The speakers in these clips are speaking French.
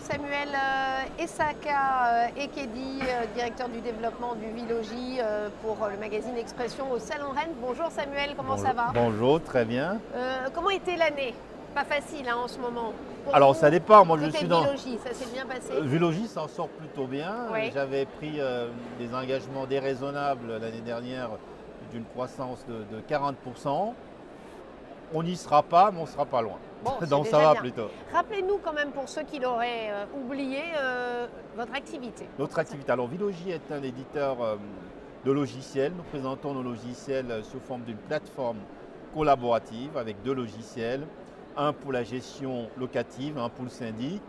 Samuel Essaka Ekedi, directeur du développement du Vilogis pour le magazine Expression au Salon Rennes. Bonjour Samuel, comment ça va? Bonjour, très bien. Comment était l'année? Pas facile hein, en ce moment. Pour Alors vous, ça dépend, moi je suis dans… Vilogis, ça s'est bien passé? Vilogis s'en sort plutôt bien. Oui. J'avais pris des engagements déraisonnables l'année dernière d'une croissance de 40%. On n'y sera pas, mais on ne sera pas loin. Bon, donc ça va bien. plutôt. Rappelez-nous quand même pour ceux qui l'auraient oublié, votre activité. Notre activité. Alors Vilogis est un éditeur de logiciels. Nous présentons nos logiciels sous forme d'une plateforme collaborative avec 2 logiciels. Un pour la gestion locative, un pour le syndic,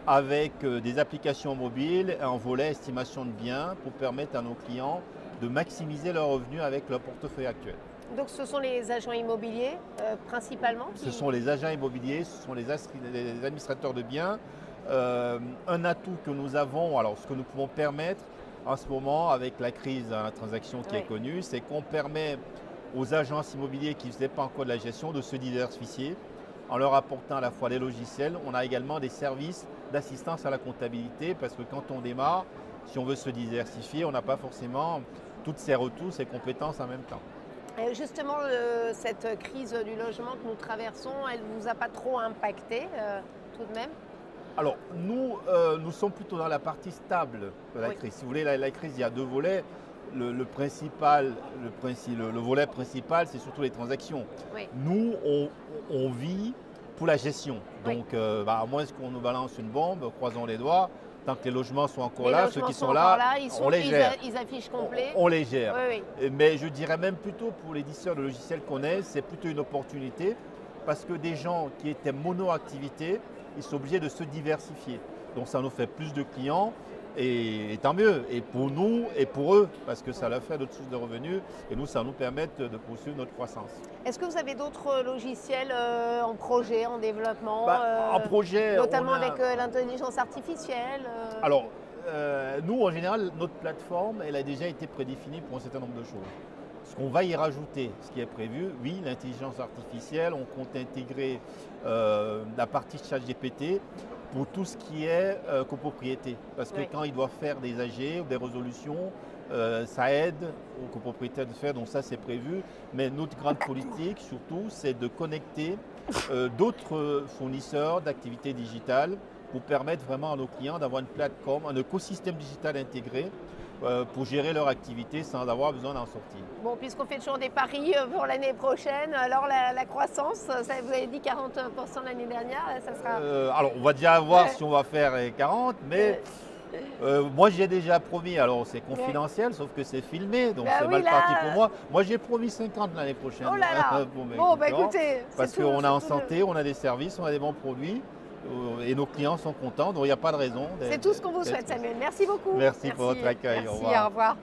avec des applications mobiles et un volet estimation de biens pour permettre à nos clients de maximiser leurs revenus avec leur portefeuille actuel. Donc ce sont les agents immobiliers principalement Ce sont les agents immobiliers, ce sont les administrateurs de biens. Un atout que nous avons, alors ce que nous pouvons permettre en ce moment avec la crise à la transaction qui est connue, c'est qu'on permet aux agences immobilières qui ne faisaient pas encore de la gestion de se diversifier en leur apportant à la fois les logiciels. On a également des services d'assistance à la comptabilité parce que quand on démarre, si on veut se diversifier, on n'a pas forcément toutes ces retours, ces compétences en même temps. Et justement, cette crise du logement que nous traversons, elle ne vous a pas trop impacté tout de même? Alors nous sommes plutôt dans la partie stable de la crise. Si vous voulez, la crise, il y a 2 volets. Le volet principal, c'est surtout les transactions. Oui. Nous, on vit pour la gestion. Donc, à moins qu'on nous balance une bombe, croisons les doigts, tant que les logements sont encore là, ceux qui sont là, on les gère. Ils affichent complet. On les gère. Oui, oui. Mais je dirais même plutôt pour l'éditeur de logiciels qu'on est, c'est plutôt une opportunité parce que des gens qui étaient mono-activité, ils sont obligés de se diversifier. Donc, ça nous fait plus de clients. Et tant mieux, et pour nous et pour eux, parce que ça leur fait d'autres sources de revenus et nous, ça nous permet de poursuivre notre croissance. Est-ce que vous avez d'autres logiciels en projet, en développement, en projet, notamment avec l'intelligence artificielle Alors, nous, en général, notre plateforme, elle a déjà été prédéfinie pour un certain nombre de choses. Ce qu'on va y rajouter, ce qui est prévu, oui, l'intelligence artificielle, on compte intégrer la partie ChatGPT pour tout ce qui est copropriété. Parce que quand ils doivent faire des AG ou des résolutions, ça aide aux copropriétaires de faire, donc ça c'est prévu. Mais notre grande politique surtout, c'est de connecter d'autres fournisseurs d'activités digitales pour permettre vraiment à nos clients d'avoir une plateforme, un écosystème digital intégré pour gérer leur activité sans avoir besoin d'en sortir. Bon, puisqu'on fait toujours des paris pour l'année prochaine, alors la croissance, ça, vous avez dit 40% l'année dernière, ça sera… alors, on va déjà voir si on va faire 40, mais moi j'ai déjà promis, alors c'est confidentiel, sauf que c'est filmé, donc c'est mal parti pour moi. Moi j'ai promis 50 l'année prochaine. Oh là là. Bon, bah écoutez, parce qu'on a en santé, on a des services, on a des bons produits. Et nos clients sont contents, donc il n'y a pas de raison. C'est tout ce qu'on vous souhaite, Samuel. Merci beaucoup. Merci pour votre accueil. Merci, au revoir.